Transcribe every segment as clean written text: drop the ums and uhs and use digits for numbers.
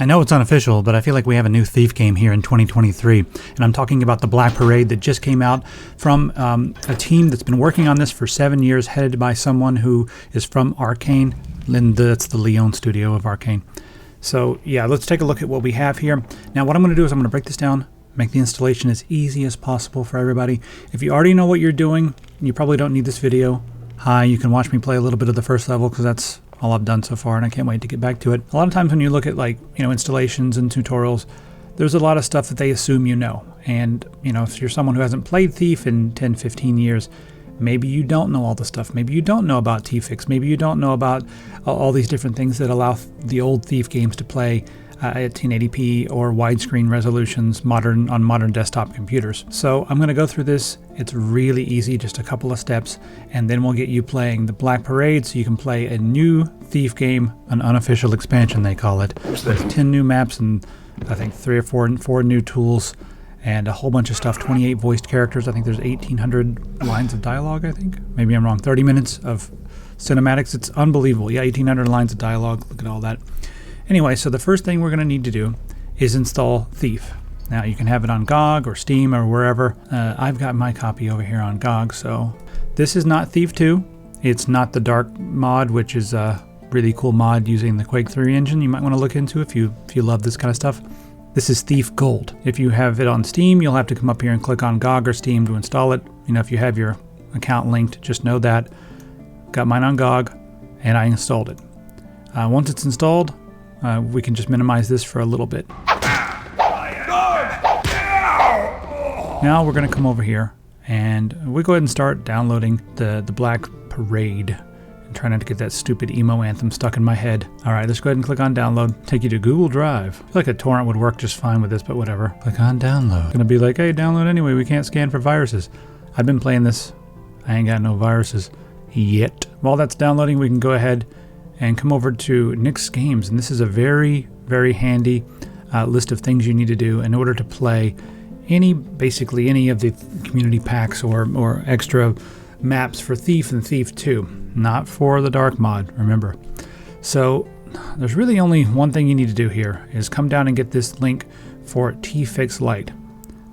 I know it's unofficial, but I feel like we have a new Thief game here in 2023, and I'm talking about the Black Parade that just came out from a team that's been working on this for 7 years, headed by someone who is from Arcane. That's the Lyon studio of Arcane. So yeah, let's take a look at what we have here. Now what I'm going to do is I'm going to break this down, make the installation as easy as possible for everybody. If you already know what you're doing, you probably don't need this video. Hi, you can watch me play a little bit of the first level because that's all I've done so far, and I can't wait to get back to it. A lot of times when you look at installations and tutorials, there's a lot of stuff that they assume you know. And if you're someone who hasn't played Thief in 10, 15 years, maybe you don't know all the stuff. Maybe you don't know about TFix. Maybe you don't know about all these different things that allow the old Thief games to play at 1080p or widescreen resolutions on modern desktop computers. So I'm going to go through this. It's really easy, just a couple of steps, and then we'll get you playing the Black Parade so you can play a new Thief game, an unofficial expansion they call it. There's 10 new maps and I think 3 or 4 new tools and a whole bunch of stuff, 28 voiced characters. I think there's 1,800 lines of dialogue, I think. Maybe I'm wrong. 30 minutes of cinematics. It's unbelievable. Yeah, 1,800 lines of dialogue. Look at all that. Anyway, so the first thing we're going to need to do is install Thief. Now you can have it on GOG or Steam or wherever. I've got my copy over here on GOG. So this is not Thief 2. It's not the Dark mod, which is a really cool mod using the Quake 3 engine you might want to look into if you love this kind of stuff. This is Thief Gold. If you have it on Steam, you'll have to come up here and click on GOG or Steam to install it. If you have your account linked, just know that. Got mine on GOG and I installed it. Once it's installed, we can just minimize this for a little bit. Now we're going to come over here and we go ahead and start downloading the Black Parade. And try not to get that stupid emo anthem stuck in my head. Alright, let's go ahead and click on download. Take you to Google Drive. I feel like a torrent would work just fine with this, but whatever. Click on download. It's going to be like, hey, download anyway. We can't scan for viruses. I've been playing this. I ain't got no viruses yet. While that's downloading, we can go ahead and come over to Nick's Games, and this is a very, very handy list of things you need to do in order to play basically any of the community packs or extra maps for Thief and Thief 2, not for the Dark mod, remember. So there's really only one thing you need to do here is come down and get this link for TFix Lite.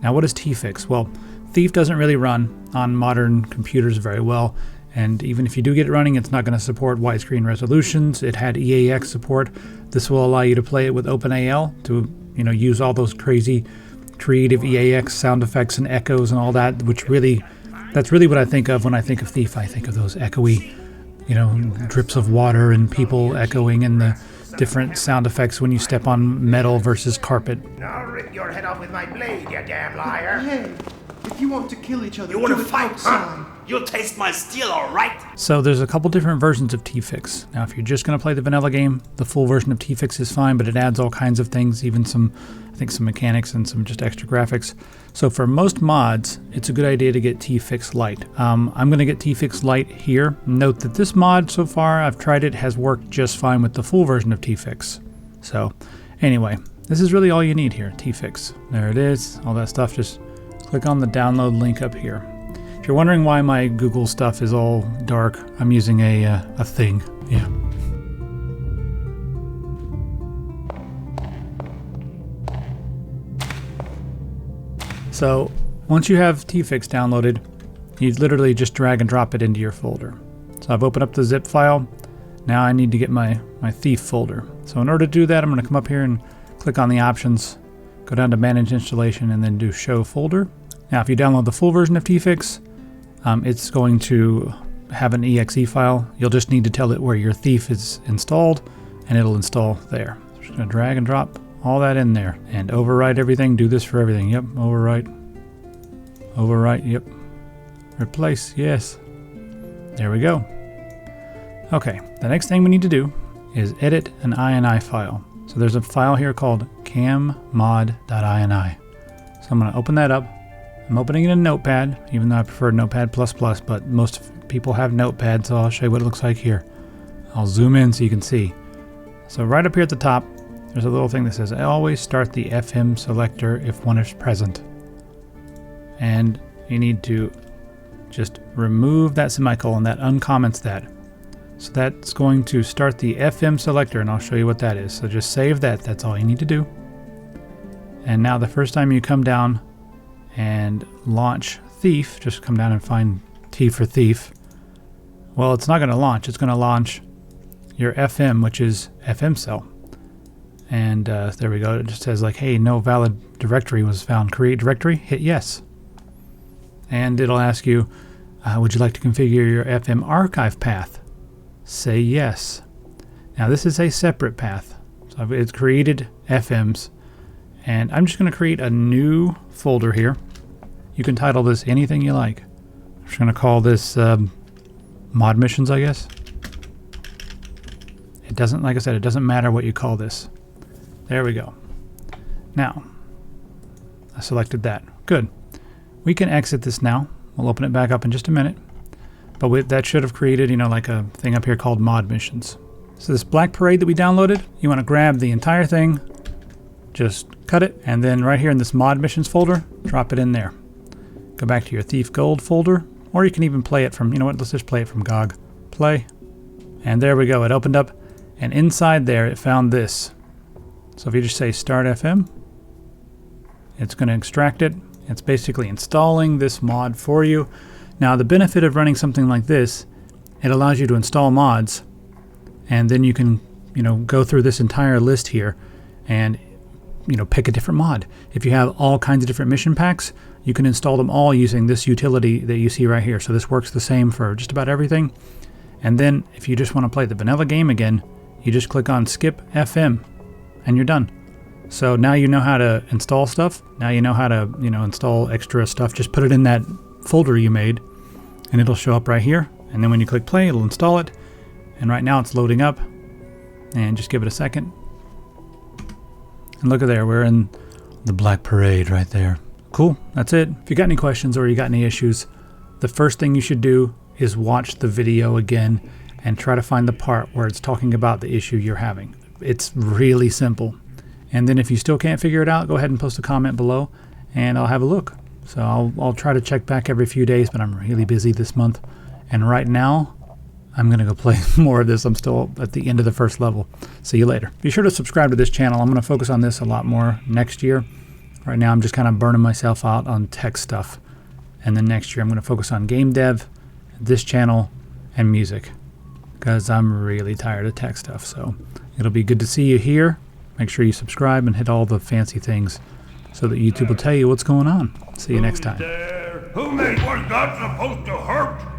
Now what is TFix? Well, Thief doesn't really run on modern computers very well. And even if you do get it running, it's not going to support widescreen resolutions. It had EAX support. This will allow you to play it with OpenAL to, use all those crazy creative EAX sound effects and echoes and all that, that's really what I think of when I think of Thief. I think of those echoey, drips of water and people echoing and the different sound effects when you step on metal versus carpet. I'll rip your head off with my blade, you damn liar. Hey, if you want to kill each other, you want to fight, outside. huh? You'll taste my steel, all right? So there's a couple different versions of TFix. Now, if you're just going to play the vanilla game, the full version of TFix is fine, but it adds all kinds of things, even some mechanics and some just extra graphics. So for most mods, it's a good idea to get TFix Lite. I'm going to get TFix Lite here. Note that this mod so far, I've tried it, has worked just fine with the full version of TFix. So anyway, this is really all you need here, TFix. There it is, all that stuff. Just click on the download link up here. If you're wondering why my Google stuff is all dark, I'm using a thing. Yeah. So once you have TFix downloaded, you literally just drag and drop it into your folder. So I've opened up the zip file. Now I need to get my Thief folder. So in order to do that, I'm going to come up here and click on the options, go down to Manage Installation, and then do Show Folder. Now if you download the full version of TFix, it's going to have an exe file. You'll just need to tell it where your Thief is installed, and it'll install there. So I'm just going to drag and drop all that in there and overwrite everything. Do this for everything. Yep, overwrite, yep, replace, yes. There we go. Okay, the next thing we need to do is edit an INI file. So there's a file here called cammod.ini. So I'm going to open that up. I'm opening it in Notepad, even though I prefer Notepad++, but most people have Notepad, so I'll show you what it looks like here. I'll zoom in so you can see. So right up here at the top, there's a little thing that says, always start the FM selector if one is present. And you need to just remove that semicolon, that uncomments that. So that's going to start the FM selector, and I'll show you what that is. So just save that. That's all you need to do. And now the first time you come down and launch Thief, just come down and find T for Thief. Well, it's not going to launch. It's going to launch your FM, which is FM cell. And there we go. It just says like, hey, no valid directory was found. Create directory. Hit yes. And it'll ask you, would you like to configure your FM archive path? Say yes. Now this is a separate path. So it's created FMs. And I'm just going to create a new folder here. You can title this anything you like. I'm just going to call this mod missions, I guess. It doesn't, like I said, it doesn't matter what you call this. There we go. Now, I selected that. Good. We can exit this now. We'll open it back up in just a minute. But that should have created, you know, like a thing up here called mod missions. So this Black Parade that we downloaded, you want to grab the entire thing, just cut it, and then right here in this mod missions folder, drop it in there. Go back to your Thief Gold folder, or you can even play it from, you know what, let's just play it from GOG. Play. And there we go. It opened up, and inside there it found this. So if you just say start FM, it's going to extract it. It's basically installing this mod for you. Now the benefit of running something like this, it allows you to install mods, and then you can, you know, go through this entire list here and, you know, pick a different mod. If you have all kinds of different mission packs, you can install them all using this utility that you see right here. So this works the same for just about everything. And then if you just want to play the vanilla game again, you just click on skip FM and you're done. So now you know how to install stuff. Now you know how to, you know, install extra stuff. Just put it in that folder you made and it'll show up right here. And then when you click play, it'll install it. And right now it's loading up. And just give it a second. And look at there, we're in the Black Parade right there. Cool, that's it. If you got any questions or you got any issues, the first thing you should do is watch the video again and try to find the part where it's talking about the issue you're having. It's really simple. And then if you still can't figure it out, go ahead and post a comment below and I'll have a look. So I'll try to check back every few days, but I'm really busy this month. And right now, I'm going to go play more of this. I'm still at the end of the first level. See you later. Be sure to subscribe to this channel. I'm going to focus on this a lot more next year. Right now I'm just kind of burning myself out on tech stuff. And then next year I'm going to focus on game dev, this channel, and music. Because I'm really tired of tech stuff. So it'll be good to see you here. Make sure you subscribe and hit all the fancy things so that YouTube will tell you what's going on. See you next time. Who made was not supposed to hurt?